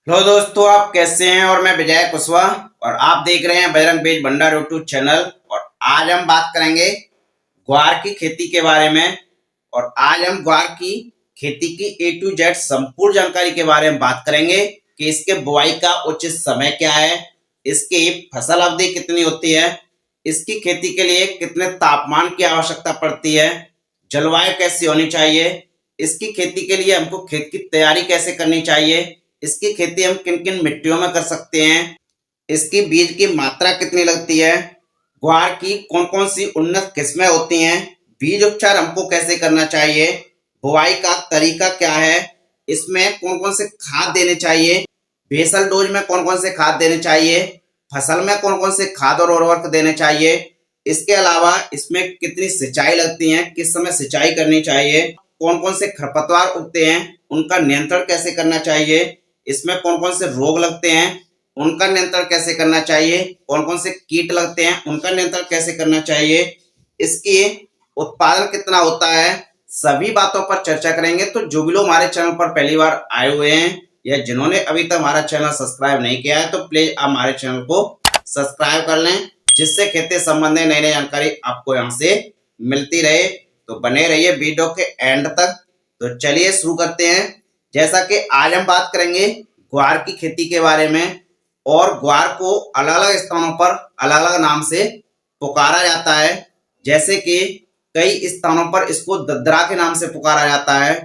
Hello दोस्तों, आप कैसे हैं। और मैं विजय कुशवाहा और आप देख रहे हैं बजरंग बेज भंडार यूट्यूब चैनल। और आज हम बात करेंगे ग्वार की खेती के बारे में। और आज हम ग्वार की खेती की ए टू जेड संपूर्ण जानकारी के बारे में बात करेंगे कि इसके बुआई का उचित समय क्या है, इसकी फसल अवधि कितनी होती है, इसकी खेती के लिए कितने तापमान की आवश्यकता पड़ती है, जलवायु कैसी होनी चाहिए, इसकी खेती के लिए हमको खेत की तैयारी कैसे करनी चाहिए, इसकी खेती हम किन किन मिट्टियों में कर सकते हैं, इसकी बीज की मात्रा कितनी लगती है, ग्वार की कौन कौन सी उन्नत किस्में होती हैं, बीज उपचार हमको कैसे करना चाहिए, बुआई का तरीका क्या है, इसमें कौन कौन से खाद देने चाहिए, बेसल डोज में कौन कौन से खाद देने चाहिए, फसल में कौन कौन से खाद और उर्वरक देने चाहिए, इसके अलावा इसमें कितनी सिंचाई लगती है, किस समय सिंचाई करनी चाहिए, कौन कौन से खरपतवार उगते हैं उनका नियंत्रण कैसे करना चाहिए, इसमें कौन कौन से रोग लगते हैं उनका नियंत्रण कैसे करना चाहिए, कौन कौन से कीट लगते हैं उनका नियंत्रण कैसे करना चाहिए, इसकी उत्पादन कितना होता है, सभी बातों पर चर्चा करेंगे। तो जो भी लोग हमारे चैनल पर पहली बार आए हुए हैं या जिन्होंने अभी तक हमारा चैनल सब्सक्राइब नहीं किया है तो प्लीज आप हमारे चैनल को सब्सक्राइब कर लें, जिससे खेती संबंधी नई नई जानकारी आपको यहाँ से मिलती रहे। तो बने रहिए वीडियो के एंड तक। तो चलिए शुरू करते हैं। जैसा कि आज हम बात करेंगे ग्वार की खेती के बारे में। और ग्वार को अलग अलग स्थानों पर अलग अलग नाम से पुकारा जाता है। जैसे कि कई स्थानों पर इसको दद्दरा के नाम से पुकारा जाता है,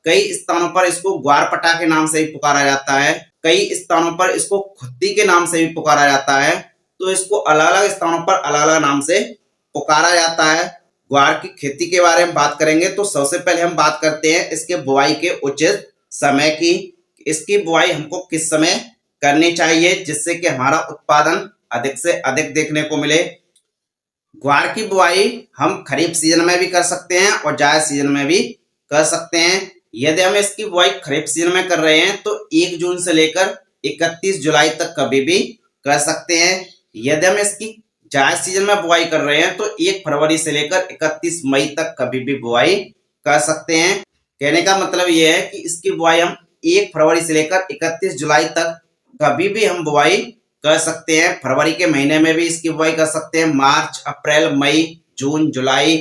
कई स्थानों पर इसको ग्वारपटा के नाम से भी पुकारा जाता है, कई स्थानों पर इसको खुद्दी के नाम से भी पुकारा जाता है। तो इसको अलग अलग स्थानों पर अलग अलग नाम से पुकारा जाता है। ग्वार की खेती के बारे में बात करेंगे तो सबसे पहले हम बात करते हैं इसके बुआई के उचित समय की। इसकी बुआई हमको किस समय करनी चाहिए जिससे कि हमारा उत्पादन अधिक से अधिक देखने को मिले। ग्वार की बुआई हम खरीफ सीजन में भी कर सकते हैं और जायद सीजन में भी कर सकते हैं। यदि हम इसकी बुआई खरीफ सीजन में कर रहे हैं तो 1 जून से लेकर 31 जुलाई तक कभी भी कर सकते हैं। यदि हम इसकी जायद सीजन में बुआई कर रहे हैं तो 1 फरवरी से लेकर 31 मई तक कभी भी बुआई कर सकते हैं। कहने का मतलब यह है कि इसकी बुआई हम 1 फरवरी से लेकर 31 जुलाई तक कभी भी हम बुआई कर सकते हैं। फरवरी के महीने में भी इसकी बुआई कर सकते हैं, मार्च, अप्रैल, मई, जून, जुलाई,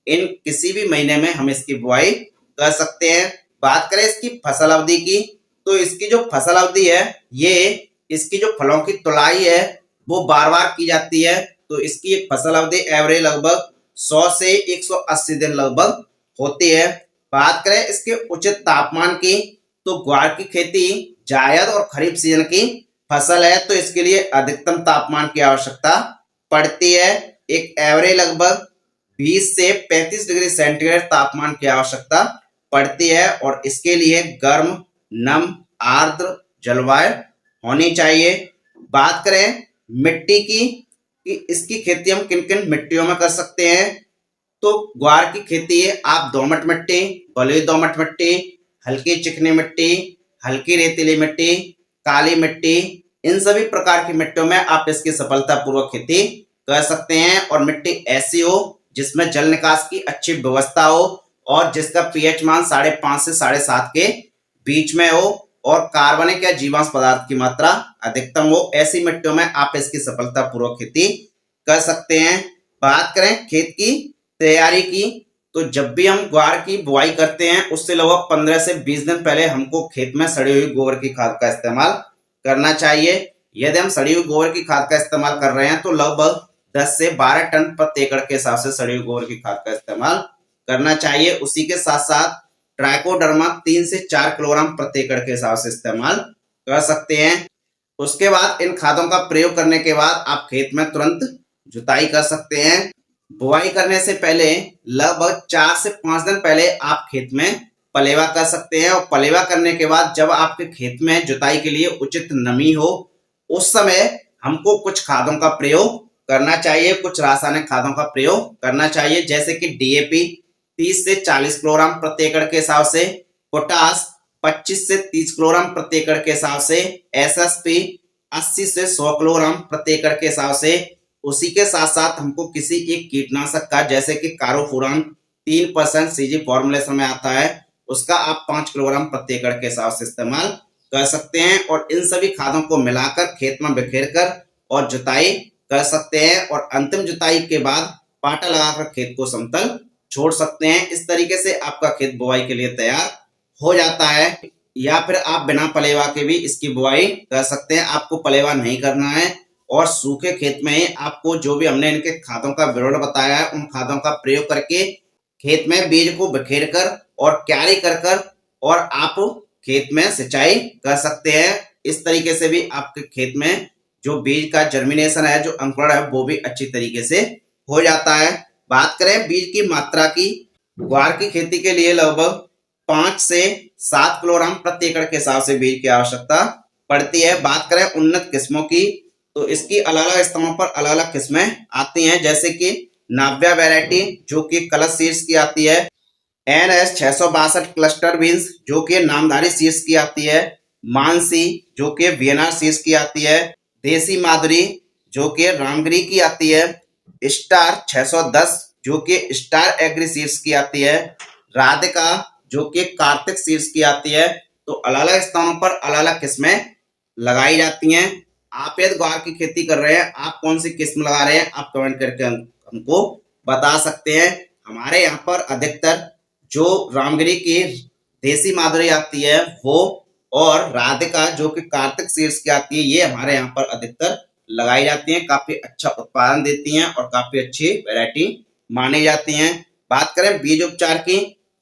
इन किसी भी महीने में हम इसकी बुआई कर सकते हैं। बात करें इसकी फसल अवधि की तो इसकी जो फसल अवधि है ये इसकी जो फलों की तुलाई है वो बार बार की जाती है। तो इसकी एक फसल अवधि एवरेज लगभग 100 से 180 दिन लगभग होती है। बात करें इसके उचित तापमान की तो ग्वार की खेती जायद और खरीफ सीजन की फसल है, तो इसके लिए अधिकतम तापमान की आवश्यकता पड़ती है। एक एवरेज लगभग 20 से 35 डिग्री सेंटीग्रेड तापमान की आवश्यकता पड़ती है और इसके लिए गर्म, नम, आर्द्र जलवायु होनी चाहिए। बात करें मिट्टी की कि इसकी खेती हम किन किन मिट्टियों में कर सकते हैं तो ग्वार की खेती है आप दोमट मिट्टी, बलुई दोमट मिट्टी, हल्की चिकनी मिट्टी, हल्की रेतीली मिट्टी, काली मिट्टी, इन सभी प्रकार की मिट्टियों में आप इसकी सफलतापूर्वक खेती कर सकते हैं। और मिट्टी ऐसी हो जिसमें जल निकास की अच्छी व्यवस्था हो और जिसका पीएच मान 5.5 से 7.5 के बीच में हो और कार्बनिक या जीवांश पदार्थ की मात्रा अधिकतम हो, ऐसी मिट्टियों में आप इसकी सफलतापूर्वक खेती कर सकते हैं। बात करें खेत की तैयारी की तो जब भी हम ग्वार की बुआई करते हैं उससे लगभग 15 से 20 दिन पहले हमको खेत में सड़ी हुई गोबर की खाद का इस्तेमाल करना चाहिए। यदि हम सड़ी हुई गोबर की खाद का इस्तेमाल कर रहे हैं तो लगभग 10 से 12 टन प्रति एकड़ के हिसाब से सड़ी हुई गोबर की खाद का इस्तेमाल करना चाहिए। उसी के साथ साथ ट्राइकोडर्मा 3 से 4 किलोग्राम प्रति एकड़ के हिसाब से इस्तेमाल कर सकते हैं। उसके बाद इन खादों का प्रयोग करने के बाद आप खेत में तुरंत जुताई कर सकते हैं। बुआई करने से पहले लगभग 4 से 5 दिन पहले आप खेत में पलेवा कर सकते हैं और पलेवा करने के बाद जब आपके खेत में जुताई के लिए उचित नमी हो उस समय हमको कुछ खादों का प्रयोग करना चाहिए, कुछ रासायनिक खादों का प्रयोग करना चाहिए। जैसे कि डीएपी 30 से 40 किलोग्राम प्रति एकड़ के हिसाब से, पोटास 25 से 30 किलोग्राम प्रति एकड़ के हिसाब से, एसएसपी 80 से 100 किलोग्राम प्रति एकड़ के हिसाब से। उसी के साथ साथ हमको किसी एक कीटनाशक का जैसे कि कार्बोफ्यूरॉन 3% सीजी फॉर्मुलेशन में आता है उसका आप 5 किलोग्राम प्रति एकड़ के हिसाब से इस्तेमाल कर सकते हैं और इन सभी खादों को मिलाकर खेत में बिखेर कर और जुताई कर सकते हैं और अंतिम जुताई के बाद पाटा लगाकर खेत को समतल छोड़ सकते हैं। इस तरीके से आपका खेत बुआई के लिए तैयार हो जाता है। या फिर आप बिना पलेवा के भी इसकी बुआई कर सकते हैं, आपको पलेवा नहीं करना है और सूखे खेत में ही आपको जो भी हमने इनके खादों का विवरण बताया है उन खादों का प्रयोग करके खेत में बीज को बिखेर कर और क्यारी कर और आप खेत में सिंचाई कर सकते हैं। इस तरीके से भी आपके खेत में जो बीज का जर्मिनेशन है, जो अंकुरण है, वो भी अच्छी तरीके से हो जाता है। बात करें बीज की मात्रा की, ग्वार की खेती के लिए लगभग 5 से 7 किलोग्राम प्रति एकड़ के हिसाब से बीज की आवश्यकता पड़ती है। बात करें उन्नत किस्मों की, तो इसकी अलग अलग स्थानों पर अलग अलग किस्में आती हैं, जैसे कि नाव्या वैरायटी जो कि कलश सीड्स की आती है, NS 662 क्लस्टर बीन्स जो कि नामधारी सीड्स की आती है, मानसी जो कि VNR सीड्स की आती है, देसी माधुरी जो कि रामगिरी की आती है, स्टार 610 जो कि स्टार एग्री सीड्स की आती है, राधिका जो कि कार्तिक सीड्स की आती है। तो अलग अलग स्थानों पर अलग अलग किस्में लगाई जाती हैं। आप यदि ग्वार की खेती कर रहे हैं, आप कौन सी किस्म लगा रहे हैं, आप कमेंट करके हमको बता सकते हैं। हमारे यहाँ पर अधिकतर जो रामगिरी की देसी माधुरी आती है वो और राधिका जो कि कार्तिक सीड्स की आती है, ये हमारे यहाँ पर अधिकतर लगाई जाती हैं। काफी अच्छा उत्पादन देती हैं और काफी अच्छी वैरायटी मानी जाती हैं। बात करें बीज उपचार की,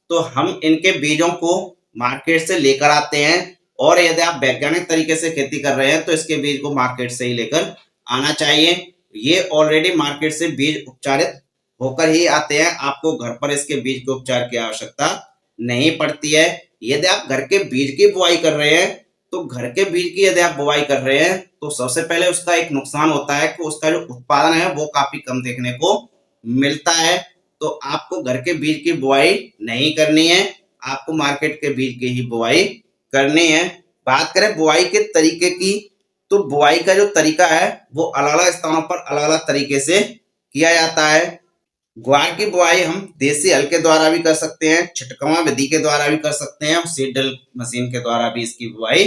तो हम इनके बीजों को मार्केट से लेकर आते हैं और यदि आप वैज्ञानिक तरीके से खेती कर रहे हैं तो इसके बीज को मार्केट से ही लेकर आना चाहिए। ये ऑलरेडी मार्केट से बीज उपचारित होकर ही आते हैं, आपको घर पर इसके बीज के उपचार की आवश्यकता नहीं पड़ती है। यदि आप घर के बीज की बुआई कर रहे हैं, तो घर के बीज की यदि आप बुआई कर रहे हैं तो सबसे पहले उसका एक नुकसान होता है कि उसका जो उत्पादन है वो काफी कम देखने को मिलता है। तो आपको घर के बीज की बुआई नहीं करनी है, आपको मार्केट के बीज की ही बुआई करनी है। बात करें बुआई के तरीके की, तो बुआई का जो तरीका है वो अलग अलग स्थानों पर अलग अलग तरीके से किया जाता है। ग्वार की बुआई हम देसी हल के द्वारा भी कर सकते हैं, छिटकवा विधि के द्वारा भी कर सकते हैं और सीड ड्रिल मशीन के द्वारा भी इसकी बुआई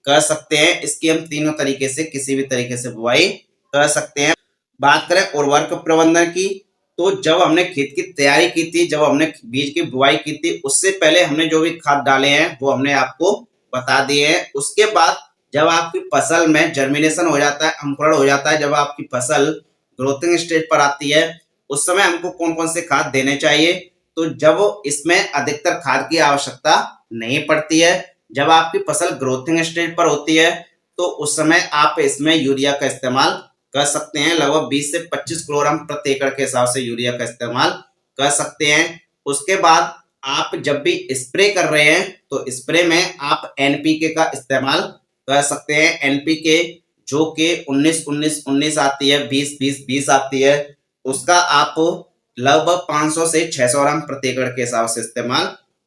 कर सकते हैं। इसकी हम तीनों तरीके से किसी भी तरीके से बुआई कर सकते हैं। बात करें उर्वरक प्रबंधन की, तो जब हमने खेत की तैयारी की थी, जब हमने बीज की बुआई की थी, उससे पहले हमने जो भी खाद डाले हैं वो हमने आपको बता दिए हैं। उसके बाद जब आपकी फसल में जर्मिनेशन हो जाता है, अंकुरण हो जाता है, जब आपकी फसल ग्रोथिंग स्टेज पर आती है, उस समय हमको कौन कौन से खाद देने चाहिए। तो जब इसमें अधिकतर खाद की आवश्यकता नहीं पड़ती है, जब आपकी फसल ग्रोथिंग स्टेज पर होती है तो उस समय आप इसमें यूरिया का इस्तेमाल कर सकते हैं। लगभग 20 से 25 किलोग्राम प्रति एकड़ के हिसाब से यूरिया का इस्तेमाल कर सकते हैं। उसके बाद आप जब भी स्प्रे कर रहे हैं तो स्प्रे में आप NPK का इस्तेमाल कर सकते हैं। NPK जो कि 19-19-19 आती है, 20-20-20 आती है, उसका आप लगभग 500 से 600 ग्राम प्रति एकड़ के हिसाब से इस्तेमाल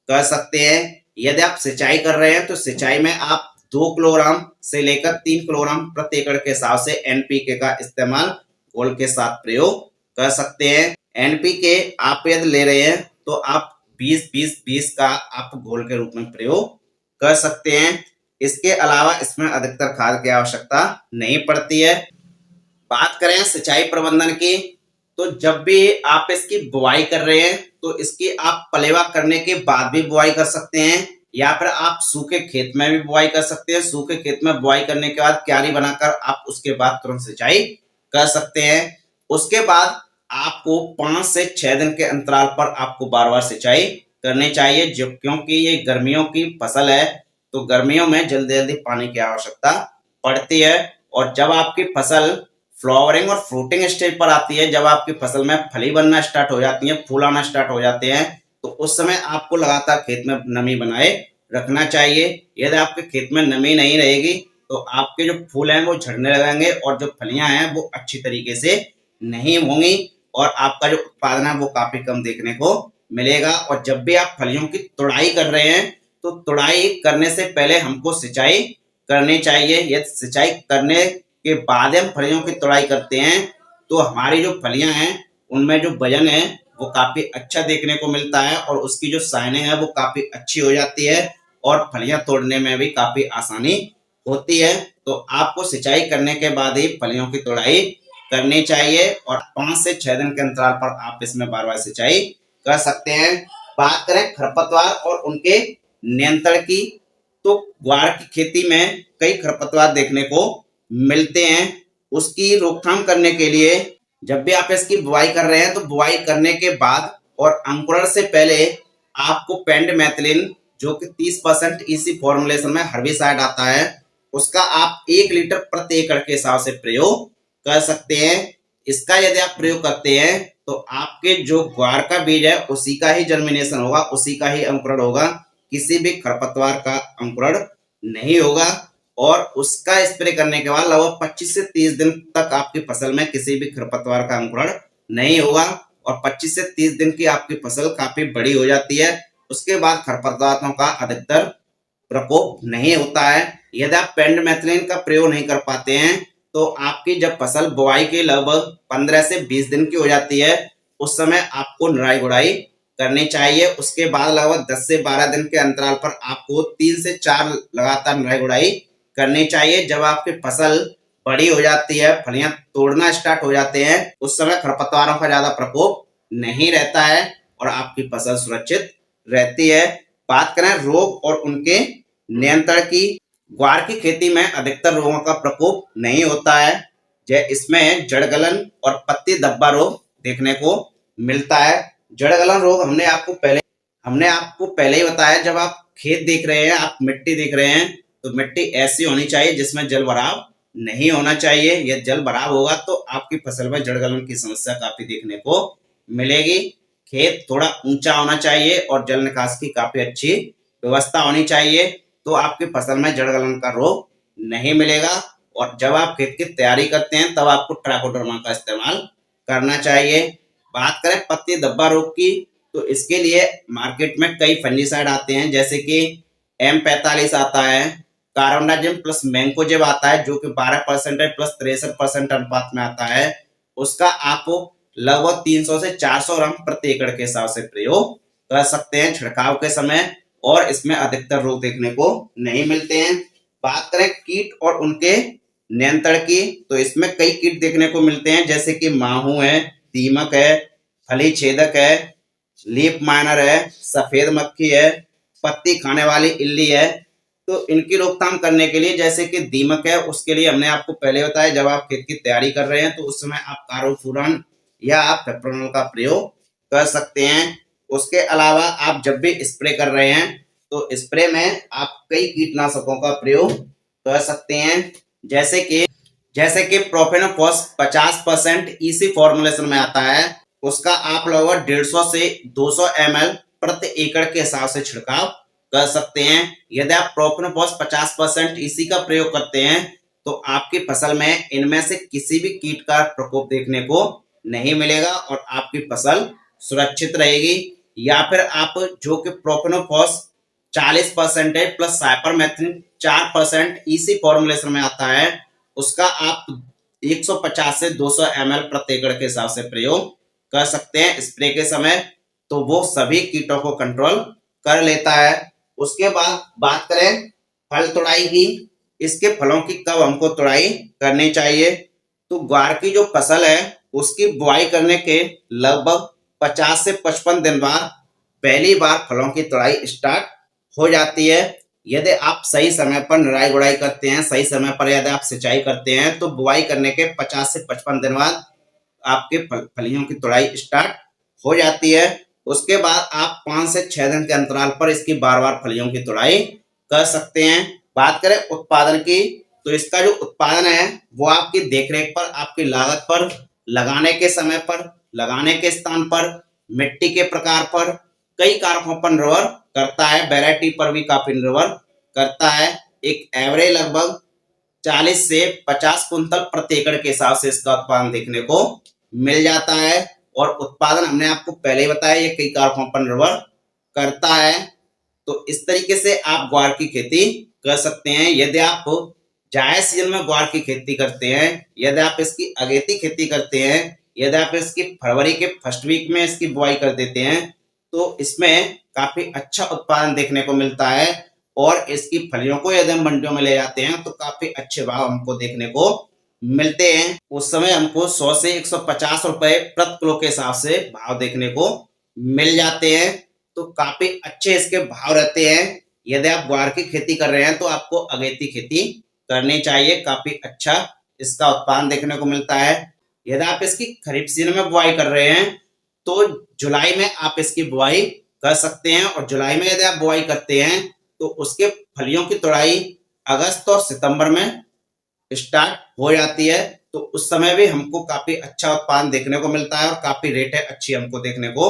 कर सकते हैं। यदि आप सिंचाई कर रहे हैं तो सिंचाई में आप 2 किलोग्राम से लेकर 3 किलोग्राम प्रति एकड़ के हिसाब से NPK का इस्तेमाल घोल के साथ प्रयोग कर सकते हैं। NPK आप यदि ले रहे हैं तो आप 20-20-20 का आप घोल के रूप में प्रयोग कर सकते हैं। इसके अलावा इसमें अधिकतर खाद की आवश्यकता नहीं पड़ती है। बात करें सिंचाई प्रबंधन की, तो जब भी आप इसकी बुआई कर रहे हैं तो इसकी आप पलेवा करने के बाद भी बुआई कर सकते हैं या फिर आप सूखे खेत में भी बुआई कर सकते हैं। सूखे खेत में बुआई करने के बाद क्यारी बनाकर आप उसके बाद तुरंत सिंचाई कर सकते हैं। उसके बाद आपको 5 से 6 दिन के अंतराल पर आपको बार बार सिंचाई करनी चाहिए, जो क्योंकि ये गर्मियों की फसल है तो गर्मियों में जल्दी जल्दी पानी की आवश्यकता पड़ती है। और जब आपकी फसल फ्लावरिंग और फ्रूटिंग स्टेज पर आती है, जब आपकी फसल में फली बनना स्टार्ट हो जाती है, फूल आना स्टार्ट हो जाते हैं, तो उस समय आपको लगातार खेत में नमी बनाए रखना चाहिए। यदि आपके खेत में नमी नहीं रहेगी तो आपके जो फूल हैं वो झड़ने लगेंगे और जो फलियां हैं वो अच्छी तरीके से नहीं होंगी और आपका जो उत्पादन है वो काफी कम देखने को मिलेगा। और जब भी आप फलियों की तुड़ाई कर रहे हैं तो तुड़ाई करने से पहले हमको सिंचाई करनी चाहिए। यदि सिंचाई करने के बाद हम फलियों की तुड़ाई करते हैं तो हमारी जो फलियां हैं उनमें जो वजन है वो काफी अच्छा देखने को मिलता है और उसकी जो शाइनिंग है वो काफी अच्छी हो जाती है और फलियां तोड़ने में भी काफी आसानी होती है। तो आपको सिंचाई करने के बाद ही फलियों की तोड़ाई करनी चाहिए और 5 से 6 दिन के अंतराल पर आप इसमें बार-बार सिंचाई कर सकते हैं। बात करें खरपतवार और उनके नियंत्रण की, तो ग्वार की खेती में कई खरपतवार देखने को मिलते हैं। उसकी रोकथाम करने के लिए जब भी आप इसकी बुआई कर रहे हैं तो बुआई करने के बाद और अंकुरण से पहले आपको पेंडमेथिलिन जो कि 30% ईसी फॉर्मुलेशन में हर्बिसाइड आता है, उसका आप 1 लीटर प्रति एकड़ के हिसाब से प्रयोग कर सकते हैं। इसका यदि आप प्रयोग करते हैं तो आपके जो ग्वार का बीज है उसी का ही जर्मिनेशन होगा, उसी का ही अंकुरण होगा, किसी भी खरपतवार का अंकुरण नहीं होगा। और उसका स्प्रे करने के बाद लगभग 25 से 30 दिन तक आपकी फसल में किसी भी खरपतवार का अंकुरण नहीं होगा और 25 से 30 दिन की आपकी फसल काफी बड़ी हो जाती है। उसके बाद खरपतवारों का अधिकतर प्रकोप नहीं होता है। यदि आप पेंडमेथिलिन का प्रयोग नहीं कर पाते हैं तो आपकी जब फसल बुआई के लगभग 15 से 20 दिन की हो जाती है उस समय आपको निराई गुड़ाई करनी चाहिए। उसके बाद लगभग 10 से 12 दिन के अंतराल पर आपको 3 से 4 लगातार निराई गुड़ाई करनी चाहिए। जब आपकी फसल बड़ी हो जाती है, फलियां तोड़ना स्टार्ट हो जाते हैं, उस समय खरपतवारों का ज्यादा प्रकोप नहीं रहता है और आपकी फसल सुरक्षित रहती है। बात करें रोग और उनके नियंत्रण की, ग्वार की खेती में अधिकतर रोगों का प्रकोप नहीं होता है। इसमें जड़गलन और पत्ती धब्बा रोग देखने को मिलता है। जड़गलन रोग हमने आपको पहले ही बताया। जब आप खेत देख रहे हैं, आप मिट्टी देख रहे हैं, तो मिट्टी ऐसी होनी चाहिए जिसमें जल भराव नहीं होना चाहिए। यह जल भराव होगा तो आपकी फसल में जड़गलन की समस्या काफी देखने को मिलेगी। खेत थोड़ा ऊंचा होना चाहिए और जल निकास की काफी अच्छी व्यवस्था होनी चाहिए, तो आपकी फसल में जड़गलन का रोग नहीं मिलेगा। और जब आप खेत की तैयारी करते हैं तब आपको ट्राइकोडर्मा का इस्तेमाल करना चाहिए। बात करें पत्ती धब्बा रोग की, तो इसके लिए मार्केट में कई फंजीसाइड आते हैं, जैसे कि M45 आता है, कार्बोनाजिम प्लस मैंकोजेब आता है जो कि 12% प्लस 63% अनुपात में आता है। उसका आप लगभग 300 से 400 ग्राम प्रति एकड़ के हिसाब से प्रयोग कर सकते हैं छिड़काव के समय, और इसमें अधिकतर रोग देखने को नहीं मिलते हैं। बात करें कीट और उनके नियंत्रण की, तो इसमें कई कीट देखने को मिलते हैं, जैसे कि माहू है, दीमक है, फली छेदक है, लीफ माइनर है, सफेद मक्खी है, पत्ती खाने वाली इल्ली है। तो इनकी रोकथाम करने के लिए, जैसे कि दीमक है, उसके लिए हमने आपको पहले बताया, जब आप खेत की तैयारी कर रहे हैं तो उस समय आप कार्बोफ्यूरॉन या आप पेप्रोनोल का प्रयोग कर सकते हैं। उसके अलावा आप जब भी स्प्रे कर रहे हैं तो स्प्रे में आप कई कीटनाशकों का प्रयोग कर सकते हैं, जैसे कि प्रोफेनोफॉस 50% ईसी फॉर्मुलेशन में आता है, उसका आप लगभग 150 से 200 ml प्रति एकड़ के हिसाब से छिड़काव कर सकते हैं। यदि आप प्रोफेनोफॉस 50% ईसी का प्रयोग करते हैं तो आपकी फसल में इनमें से किसी भी कीट का प्रकोप देखने को नहीं मिलेगा और आपकी फसल सुरक्षित रहेगी। या फिर आप जो कि प्रोफेनोफॉस 40% है प्लस साइपरमेथ्रिन 4% ईसी फॉर्मुलेशन में आता है, उसका आप 150 से 200 ml प्रति एकड़ के हिसाब से प्रयोग कर सकते हैं स्प्रे के समय, तो वो सभी कीटों को कंट्रोल कर लेता है। उसके बाद बात करें फल तुड़ाई की, इसके फलों की कब हमको तुड़ाई करनी चाहिए, तो ग्वार की जो फसल है उसकी बुआई करने के लगभग 50 से 55 दिन बाद पहली बार फलों की तुड़ाई स्टार्ट हो जाती है। यदि आप सही समय पर निराई गुड़ाई करते हैं, सही समय पर यदि आप सिंचाई करते हैं, तो बुआई करने के 50 से 55 दिन बाद आपके फलियों की तुड़ाई स्टार्ट हो जाती है। उसके बाद आप 5 से 6 दिन के अंतराल पर इसकी बार-बार फलियों की तुड़ाई कर सकते हैं। बात करें उत्पादन की, तो इसका जो उत्पादन है वो आपकी देखरेख पर, आपकी लागत पर, लगाने के समय पर, लगाने के स्थान पर, मिट्टी के प्रकार पर, कई कारकों पर निर्भर करता है। वैरायटी पर भी काफी निर्भर करता है। एक एवरेज लगभग 40 से 50 कुंतल प्रति एकड़ के हिसाब से इसका उत्पादन देखने को मिल जाता है। और उत्पादन हमने आपको पहले ही बताया, ये कई कारकों पर निर्भर करता है। तो इस तरीके से आप ग्वार की खेती कर सकते हैं। यदि आप जायद सीजन में ग्वार की खेती करते हैं, यदि आप इसकी अगेती खेती करते हैं, यदि आप इसकी फरवरी के फर्स्ट वीक में इसकी बुआई कर देते हैं, तो इसमें काफी अच्छा उत्पादन देखने को मिलता है। और इसकी फलियों को यदि हम मंडियों में ले जाते हैं तो काफी अच्छे भाव हमको देखने को मिलते हैं। उस समय हमको 100 से 150 रुपए प्रति किलो के हिसाब से भाव देखने को मिल जाते हैं। तो काफी अच्छे इसके भाव रहते हैं। यदि आप ग्वार की खेती कर रहे हैं तो आपको अगेती खेती करनी चाहिए, काफी अच्छा इसका उत्पादन देखने को मिलता है। यदि आप इसकी खरीफ सीजन में बुआई कर रहे हैं तो जुलाई में आप इसकी बुआई कर सकते हैं, और जुलाई में यदि आप बुआई करते हैं तो उसके फलियों की तुड़ाई अगस्त और सितंबर में स्टार्ट हो जाती है। तो उस समय भी हमको काफी अच्छा उत्पादन देखने को मिलता है और काफी रेटें अच्छी हमको देखने को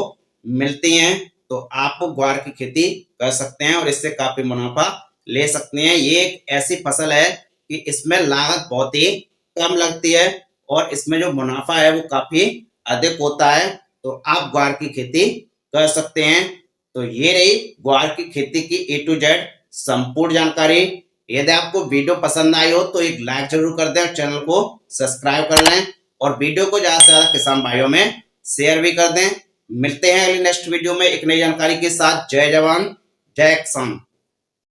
मिलती हैं। तो आप ग्वार की खेती कर सकते हैं और इससे काफी मुनाफा ले सकते हैं। ये एक ऐसी फसल है कि इसमें लागत बहुत ही कम लगती है और इसमें जो मुनाफा है वो काफी अधिक होता है। तो आप ग्वार की खेती कर सकते हैं। तो ये रही ग्वार की खेती की A to Z संपूर्ण जानकारी। यदि आपको वीडियो पसंद आई हो तो एक लाइक जरूर कर दें और चैनल को सब्सक्राइब कर लें, और वीडियो को ज्यादा से ज्यादा किसान भाइयों में शेयर भी कर दें। मिलते हैं अगली नेक्स्ट वीडियो में एक नई जानकारी के साथ। जय जवान जय किसान।